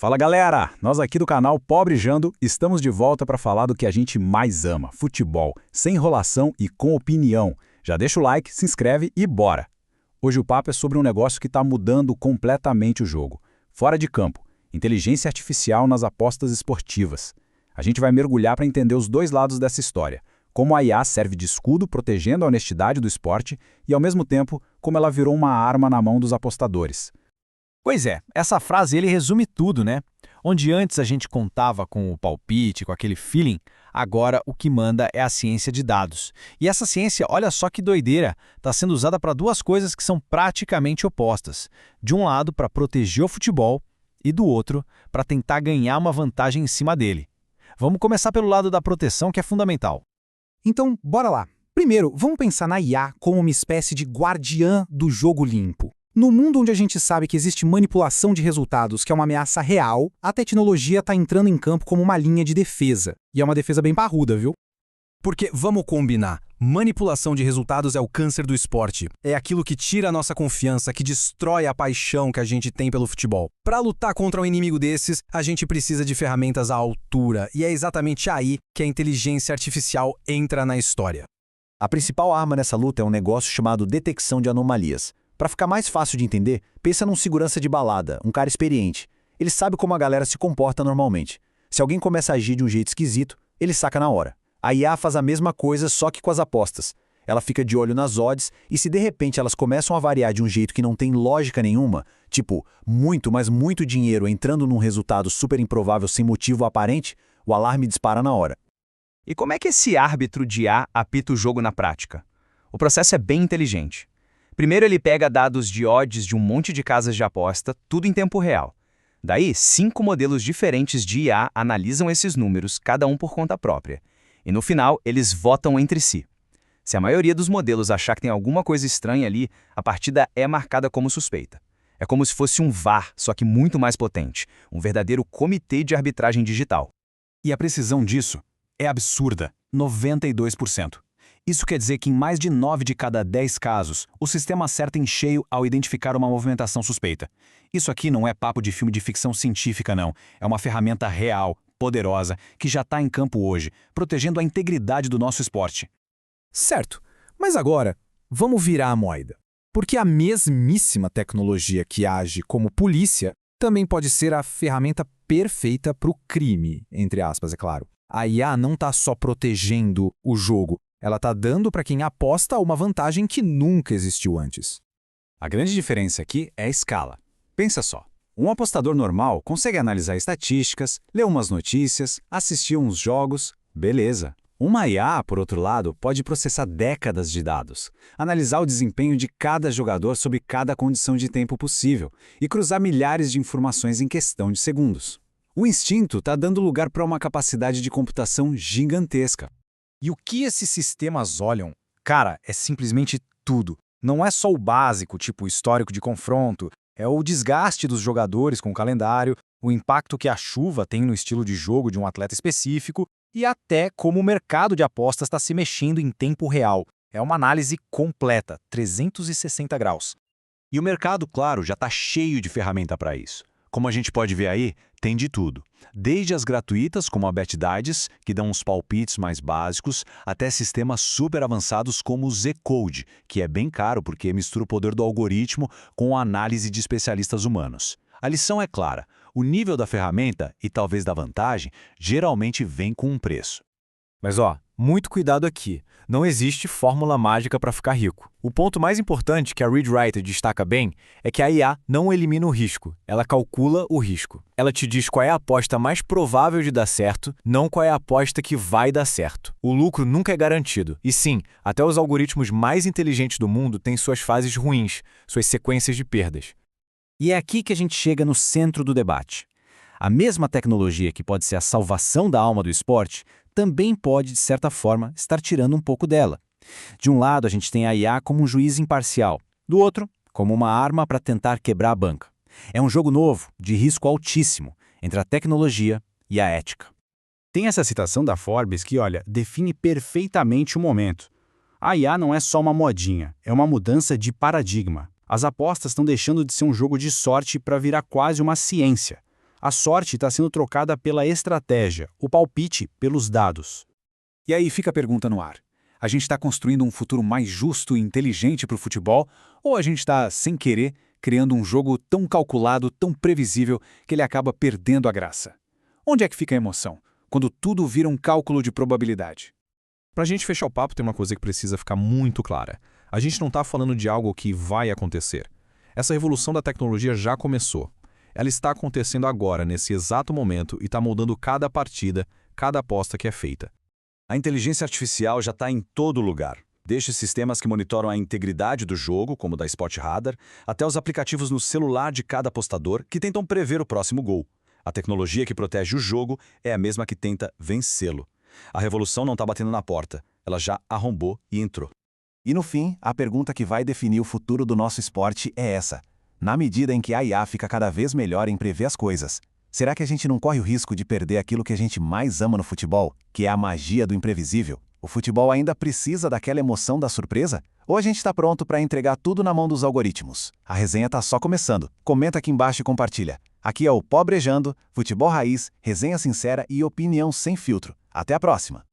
Fala galera, nós aqui do canal Pobrejando estamos de volta para falar do que a gente mais ama, futebol, sem enrolação e com opinião. Já deixa o like, se inscreve e bora! Hoje o papo é sobre um negócio que está mudando completamente o jogo. Fora de campo, inteligência artificial nas apostas esportivas. A gente vai mergulhar para entender os dois lados dessa história. Como a IA serve de escudo protegendo a honestidade do esporte e, ao mesmo tempo, como ela virou uma arma na mão dos apostadores. Pois é, essa frase ele resume tudo, né? Onde antes a gente contava com o palpite, com aquele feeling, agora o que manda é a ciência de dados. E essa ciência, olha só que doideira, está sendo usada para duas coisas que são praticamente opostas. De um lado, para proteger o futebol, e do outro, para tentar ganhar uma vantagem em cima dele. Vamos começar pelo lado da proteção, que é fundamental. Então, bora lá. Primeiro, vamos pensar na IA como uma espécie de guardiã do jogo limpo. No mundo onde a gente sabe que existe manipulação de resultados, que é uma ameaça real, a tecnologia está entrando em campo como uma linha de defesa. E é uma defesa bem parruda, viu? Porque, vamos combinar, manipulação de resultados é o câncer do esporte. É aquilo que tira a nossa confiança, que destrói a paixão que a gente tem pelo futebol. Para lutar contra um inimigo desses, a gente precisa de ferramentas à altura. E é exatamente aí que a inteligência artificial entra na história. A principal arma nessa luta é um negócio chamado detecção de anomalias. Para ficar mais fácil de entender, pensa num segurança de balada, um cara experiente. Ele sabe como a galera se comporta normalmente. Se alguém começa a agir de um jeito esquisito, ele saca na hora. A IA faz a mesma coisa, só que com as apostas. Ela fica de olho nas odds e se de repente elas começam a variar de um jeito que não tem lógica nenhuma, tipo, muito, mas muito dinheiro entrando num resultado super improvável sem motivo aparente, o alarme dispara na hora. E como é que esse árbitro de IA apita o jogo na prática? O processo é bem inteligente. Primeiro ele pega dados de odds de um monte de casas de aposta, tudo em tempo real. Daí, 5 modelos diferentes de IA analisam esses números, cada um por conta própria. E no final, eles votam entre si. Se a maioria dos modelos achar que tem alguma coisa estranha ali, a partida é marcada como suspeita. É como se fosse um VAR, só que muito mais potente, um verdadeiro comitê de arbitragem digital. E a precisão disso é absurda, 92%. Isso quer dizer que em mais de 9 de cada 10 casos, o sistema acerta em cheio ao identificar uma movimentação suspeita. Isso aqui não é papo de filme de ficção científica, não. É uma ferramenta real, poderosa, que já está em campo hoje, protegendo a integridade do nosso esporte. Certo, mas agora, vamos virar a moeda. Porque a mesmíssima tecnologia que age como polícia também pode ser a ferramenta perfeita para o crime, entre aspas, é claro. A IA não está só protegendo o jogo, ela está dando para quem aposta uma vantagem que nunca existiu antes. A grande diferença aqui é a escala. Pensa só, um apostador normal consegue analisar estatísticas, ler umas notícias, assistir uns jogos, beleza. Uma IA, por outro lado, pode processar décadas de dados, analisar o desempenho de cada jogador sob cada condição de tempo possível e cruzar milhares de informações em questão de segundos. O instinto está dando lugar para uma capacidade de computação gigantesca. E o que esses sistemas olham? Cara, é simplesmente tudo. Não é só o básico, tipo o histórico de confronto, é o desgaste dos jogadores com o calendário, o impacto que a chuva tem no estilo de jogo de um atleta específico e até como o mercado de apostas está se mexendo em tempo real. É uma análise completa, 360 graus. E o mercado, claro, já está cheio de ferramenta para isso. Como a gente pode ver aí, tem de tudo. Desde as gratuitas, como a BetDides, que dão uns palpites mais básicos, até sistemas super avançados como o Z-Code, que é bem caro porque mistura o poder do algoritmo com a análise de especialistas humanos. A lição é clara, o nível da ferramenta, e talvez da vantagem, geralmente vem com um preço. Mas muito cuidado aqui. Não existe fórmula mágica para ficar rico. O ponto mais importante que a Reed Writer destaca bem é que a IA não elimina o risco, ela calcula o risco. Ela te diz qual é a aposta mais provável de dar certo, não qual é a aposta que vai dar certo. O lucro nunca é garantido. E sim, até os algoritmos mais inteligentes do mundo têm suas fases ruins, suas sequências de perdas. E é aqui que a gente chega no centro do debate. A mesma tecnologia que pode ser a salvação da alma do esporte também pode, de certa forma, estar tirando um pouco dela. De um lado, a gente tem a IA como um juiz imparcial, do outro, como uma arma para tentar quebrar a banca. É um jogo novo, de risco altíssimo, entre a tecnologia e a ética. Tem essa citação da Forbes que, define perfeitamente o momento. A IA não é só uma modinha, é uma mudança de paradigma. As apostas estão deixando de ser um jogo de sorte para virar quase uma ciência. A sorte está sendo trocada pela estratégia, o palpite pelos dados. E aí fica a pergunta no ar. A gente está construindo um futuro mais justo e inteligente para o futebol, ou a gente está, sem querer, criando um jogo tão calculado, tão previsível, que ele acaba perdendo a graça? Onde é que fica a emoção? Quando tudo vira um cálculo de probabilidade. Pra gente fechar o papo, tem uma coisa que precisa ficar muito clara. A gente não está falando de algo que vai acontecer. Essa revolução da tecnologia já começou. Ela está acontecendo agora, nesse exato momento, e está moldando cada partida, cada aposta que é feita. A inteligência artificial já está em todo lugar. Desde sistemas que monitoram a integridade do jogo, como o da Spot Radar, até os aplicativos no celular de cada apostador que tentam prever o próximo gol. A tecnologia que protege o jogo é a mesma que tenta vencê-lo. A revolução não está batendo na porta, ela já arrombou e entrou. E no fim, a pergunta que vai definir o futuro do nosso esporte é essa. Na medida em que a IA fica cada vez melhor em prever as coisas, será que a gente não corre o risco de perder aquilo que a gente mais ama no futebol, que é a magia do imprevisível? O futebol ainda precisa daquela emoção da surpresa? Ou a gente está pronto para entregar tudo na mão dos algoritmos? A resenha está só começando. Comenta aqui embaixo e compartilha. Aqui é o Pobrejando, futebol raiz, resenha sincera e opinião sem filtro. Até a próxima!